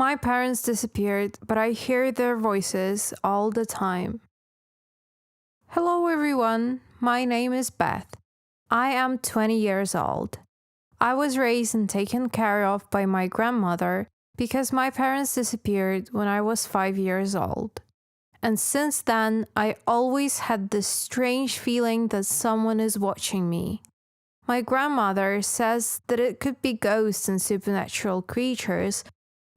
My parents disappeared, but I hear their voices all the time. Hello everyone, my name is Beth. I am 20 years old. I was raised and taken care of by my grandmother because my parents disappeared when I was 5 years old. And since then, I always had this strange feeling that someone is watching me. My grandmother says that it could be ghosts and supernatural creatures,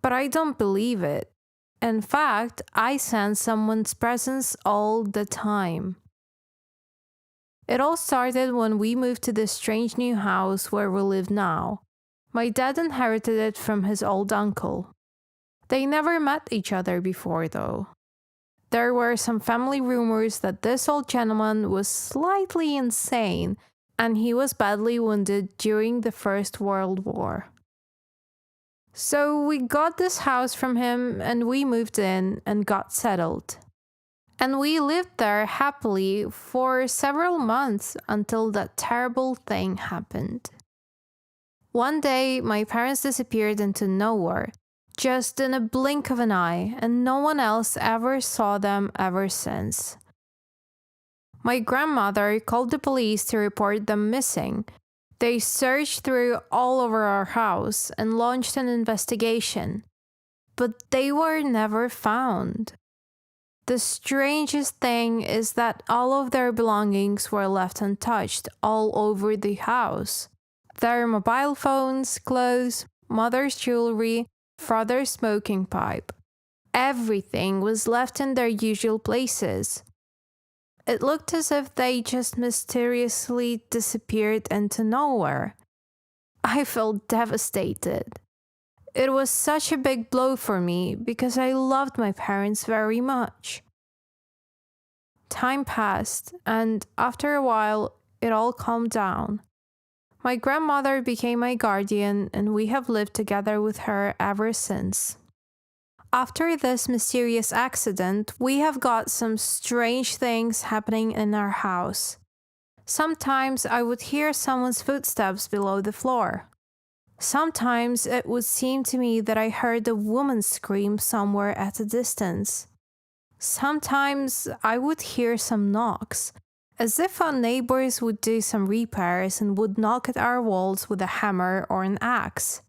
but I don't believe it. In fact, I sense someone's presence all the time. It all started when we moved to this strange new house where we live now. My dad inherited it from his old uncle. They never met each other before, though. There were some family rumors that this old gentleman was slightly insane and he was badly wounded during the First World War. So we got this house from him and we moved in and got settled. And we lived there happily for several months until that terrible thing happened. One day, my parents disappeared into nowhere, just in a blink of an eye, and no one else ever saw them ever since. My grandmother called the police to report them missing. They searched through all over our house and launched an investigation, but they were never found. The strangest thing is that all of their belongings were left untouched all over the house. Their mobile phones, clothes, mother's jewelry, father's smoking pipe. Everything was left in their usual places. It looked as if they just mysteriously disappeared into nowhere. I felt devastated. It was such a big blow for me because I loved my parents very much. Time passed, and after a while, it all calmed down. My grandmother became my guardian, and we have lived together with her ever since. After this mysterious accident, we have got some strange things happening in our house. Sometimes I would hear someone's footsteps below the floor. Sometimes it would seem to me that I heard a woman scream somewhere at a distance. Sometimes I would hear some knocks, as if our neighbors would do some repairs and would knock at our walls with a hammer or an axe.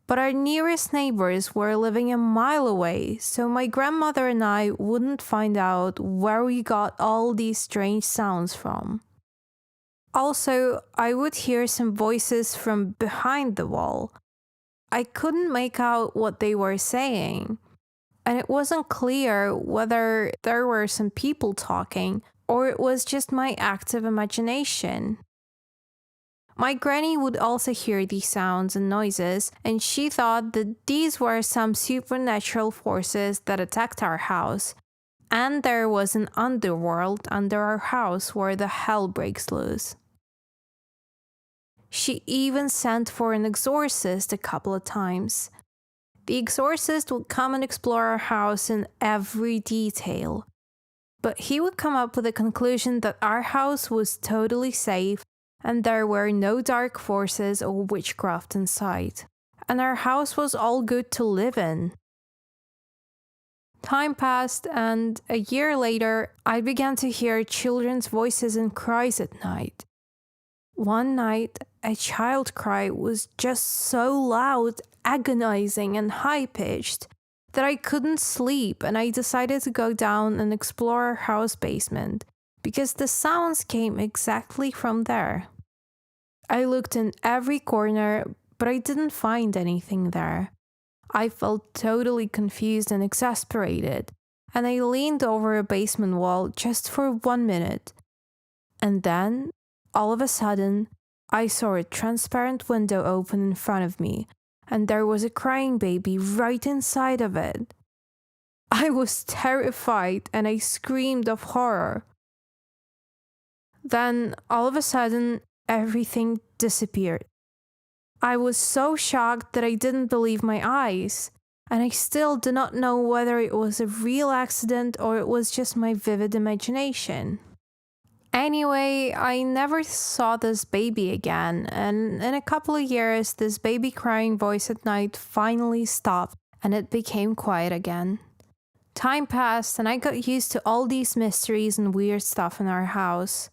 But our nearest neighbors were living a mile away, so my grandmother and I wouldn't find out where we got all these strange sounds from. Also, I would hear some voices from behind the wall. I couldn't make out what they were saying, and it wasn't clear whether there were some people talking or it was just my active imagination. My granny would also hear these sounds and noises, and she thought that these were some supernatural forces that attacked our house, and there was an underworld under our house where the hell breaks loose. She even sent for an exorcist a couple of times. The exorcist would come and explore our house in every detail, but he would come up with the conclusion that our house was totally safe and there were no dark forces or witchcraft inside, and our house was all good to live in. Time passed, and a year later, I began to hear children's voices and cries at night. One night, a child cry was just so loud, agonizing, and high-pitched that I couldn't sleep, and I decided to go down and explore our house basement, because the sounds came exactly from there. I looked in every corner, but I didn't find anything there. I felt totally confused and exasperated, and I leaned over a basement wall just for 1 minute. And then, all of a sudden, I saw a transparent window open in front of me, and there was a crying baby right inside of it. I was terrified, and I screamed of horror. Then, all of a sudden, everything disappeared. I was so shocked that I didn't believe my eyes, and I still do not know whether it was a real accident or it was just my vivid imagination. Anyway, I never saw this baby again, and in a couple of years, this baby crying voice at night finally stopped, and it became quiet again. Time passed, and I got used to all these mysteries and weird stuff in our house.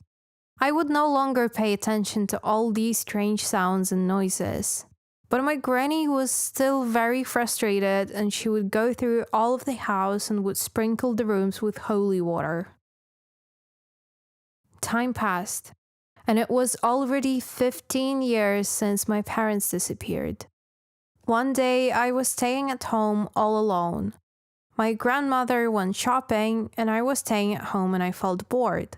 I would no longer pay attention to all these strange sounds and noises. But my granny was still very frustrated, and she would go through all of the house and would sprinkle the rooms with holy water. Time passed, and it was already 15 years since my parents disappeared. One day, I was staying at home all alone. My grandmother went shopping, and I was staying at home and I felt bored.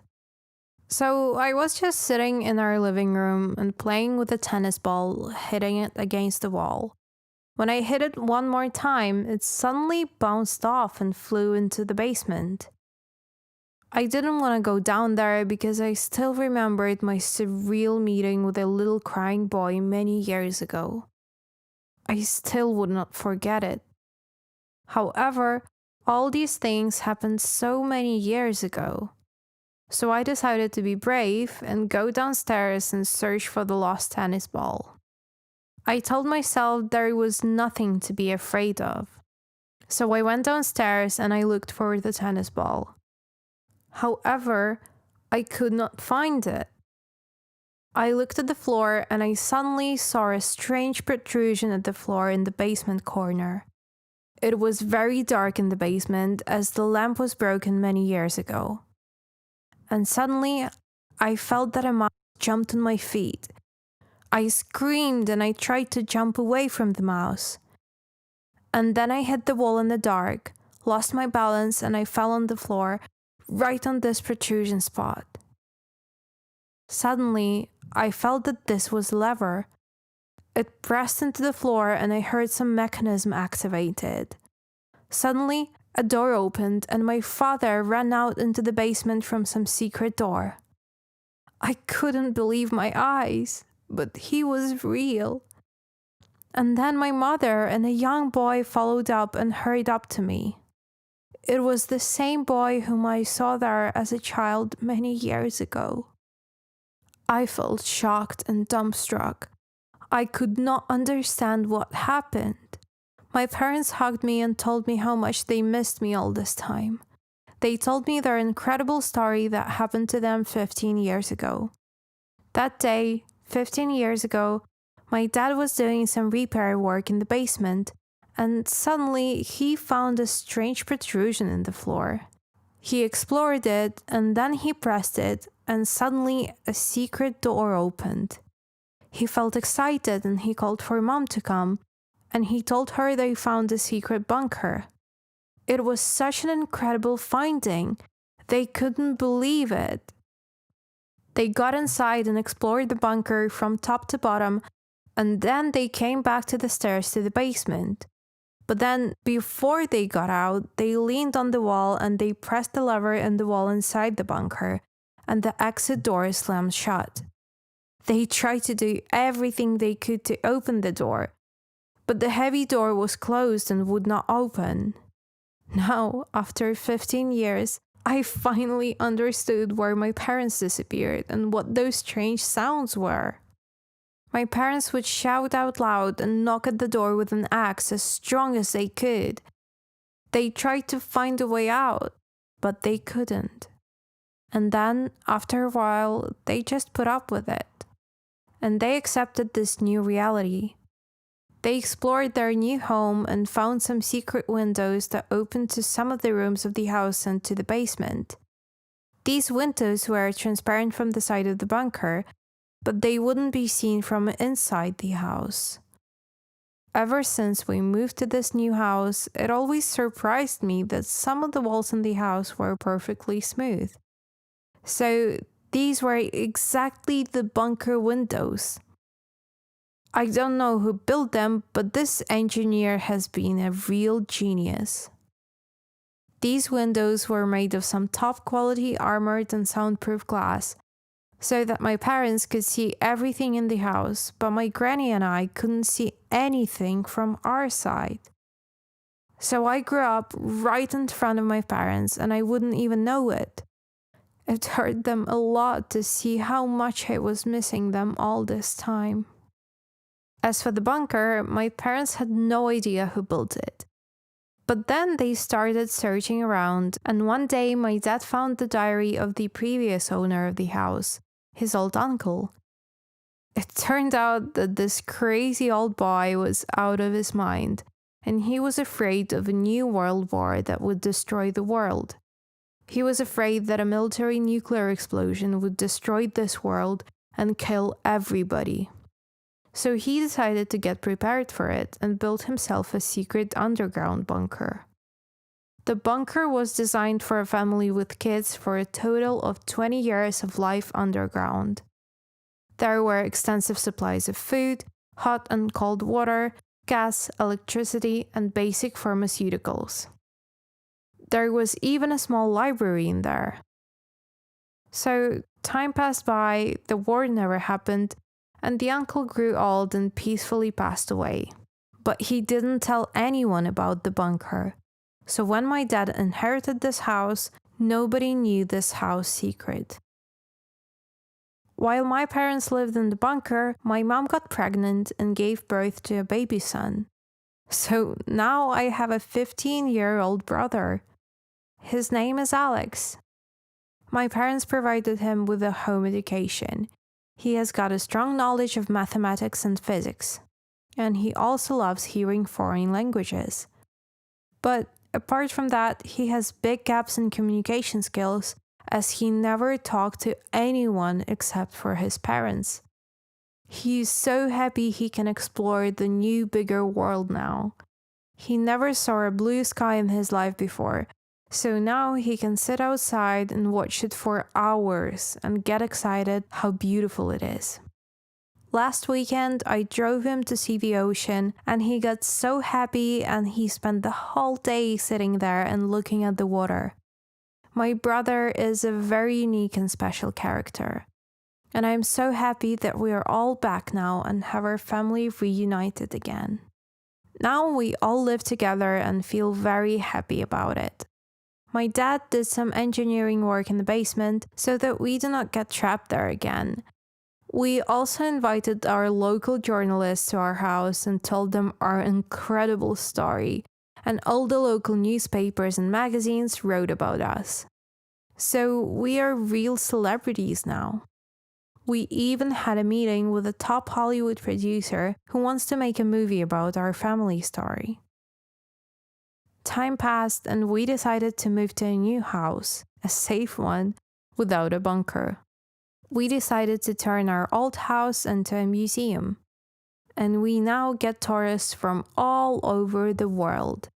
So I was just sitting in our living room and playing with a tennis ball, hitting it against the wall. When I hit it one more time, it suddenly bounced off and flew into the basement. I didn't want to go down there because I still remembered my surreal meeting with a little crying boy many years ago. I still would not forget it. However, all these things happened so many years ago. So I decided to be brave and go downstairs and search for the lost tennis ball. I told myself there was nothing to be afraid of. So I went downstairs and I looked for the tennis ball. However, I could not find it. I looked at the floor and I suddenly saw a strange protrusion at the floor in the basement corner. It was very dark in the basement as the lamp was broken many years ago. And suddenly, I felt that a mouse jumped on my feet. I screamed and I tried to jump away from the mouse. And then I hit the wall in the dark, lost my balance, and I fell on the floor, right on this protrusion spot. Suddenly, I felt that this was a lever. It pressed into the floor and I heard some mechanism activated. Suddenly, a door opened and my father ran out into the basement from some secret door. I couldn't believe my eyes, but he was real. And then my mother and a young boy followed up and hurried up to me. It was the same boy whom I saw there as a child many years ago. I felt shocked and dumbstruck. I could not understand what happened. My parents hugged me and told me how much they missed me all this time. They told me their incredible story that happened to them 15 years ago. That day, 15 years ago, my dad was doing some repair work in the basement, and suddenly he found a strange protrusion in the floor. He explored it, and then he pressed it, and suddenly a secret door opened. He felt excited and he called for Mom to come, and he told her they found a secret bunker. It was such an incredible finding. They couldn't believe it. They got inside and explored the bunker from top to bottom, and then they came back to the stairs to the basement. But then, before they got out, they leaned on the wall and they pressed the lever in the wall inside the bunker, and the exit door slammed shut. They tried to do everything they could to open the door, but the heavy door was closed and would not open. Now, after 15 years, I finally understood where my parents disappeared and what those strange sounds were. My parents would shout out loud and knock at the door with an axe as strong as they could. They tried to find a way out, but they couldn't. And then, after a while, they just put up with it. And they accepted this new reality. They explored their new home and found some secret windows that opened to some of the rooms of the house and to the basement. These windows were transparent from the side of the bunker, but they wouldn't be seen from inside the house. Ever since we moved to this new house, it always surprised me that some of the walls in the house were perfectly smooth. So these were exactly the bunker windows. I don't know who built them, but this engineer has been a real genius. These windows were made of some top quality armored and soundproof glass, so that my parents could see everything in the house, but my granny and I couldn't see anything from our side. So I grew up right in front of my parents and I wouldn't even know it. It hurt them a lot to see how much I was missing them all this time. As for the bunker, my parents had no idea who built it. But then they started searching around, and one day my dad found the diary of the previous owner of the house, his old uncle. It turned out that this crazy old boy was out of his mind, and he was afraid of a new world war that would destroy the world. He was afraid that a military nuclear explosion would destroy this world and kill everybody. So he decided to get prepared for it and built himself a secret underground bunker. The bunker was designed for a family with kids for a total of 20 years of life underground. There were extensive supplies of food, hot and cold water, gas, electricity, and basic pharmaceuticals. There was even a small library in there. So, time passed by, the war never happened, and the uncle grew old and peacefully passed away. But he didn't tell anyone about the bunker. So when my dad inherited this house, nobody knew this house secret. While my parents lived in the bunker, my mom got pregnant and gave birth to a baby son. So now I have a 15-year-old brother. His name is Alex. My parents provided him with a home education. He has got a strong knowledge of mathematics and physics. And he also loves hearing foreign languages. But apart from that, he has big gaps in communication skills, as he never talked to anyone except for his parents. He's so happy he can explore the new, bigger world now. He never saw a blue sky in his life before, so now he can sit outside and watch it for hours and get excited how beautiful it is. Last weekend, I drove him to see the ocean, and he got so happy, and he spent the whole day sitting there and looking at the water. My brother is a very unique and special character, and I'm so happy that we are all back now and have our family reunited again. Now we all live together and feel very happy about it. My dad did some engineering work in the basement so that we do not get trapped there again. We also invited our local journalists to our house and told them our incredible story, and all the local newspapers and magazines wrote about us. So we are real celebrities now. We even had a meeting with a top Hollywood producer who wants to make a movie about our family story. Time passed and we decided to move to a new house, a safe one, without a bunker. We decided to turn our old house into a museum, and we now get tourists from all over the world.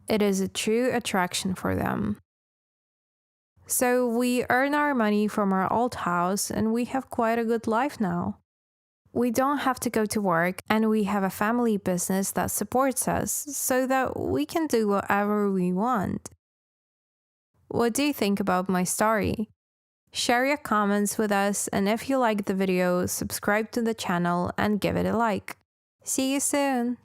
It is a true attraction for them. So we earn our money from our old house, and we have quite a good life now. We don't have to go to work, and we have a family business that supports us so that we can do whatever we want. What do you think about my story? Share your comments with us, and if you liked the video, subscribe to the channel and give it a like. See you soon!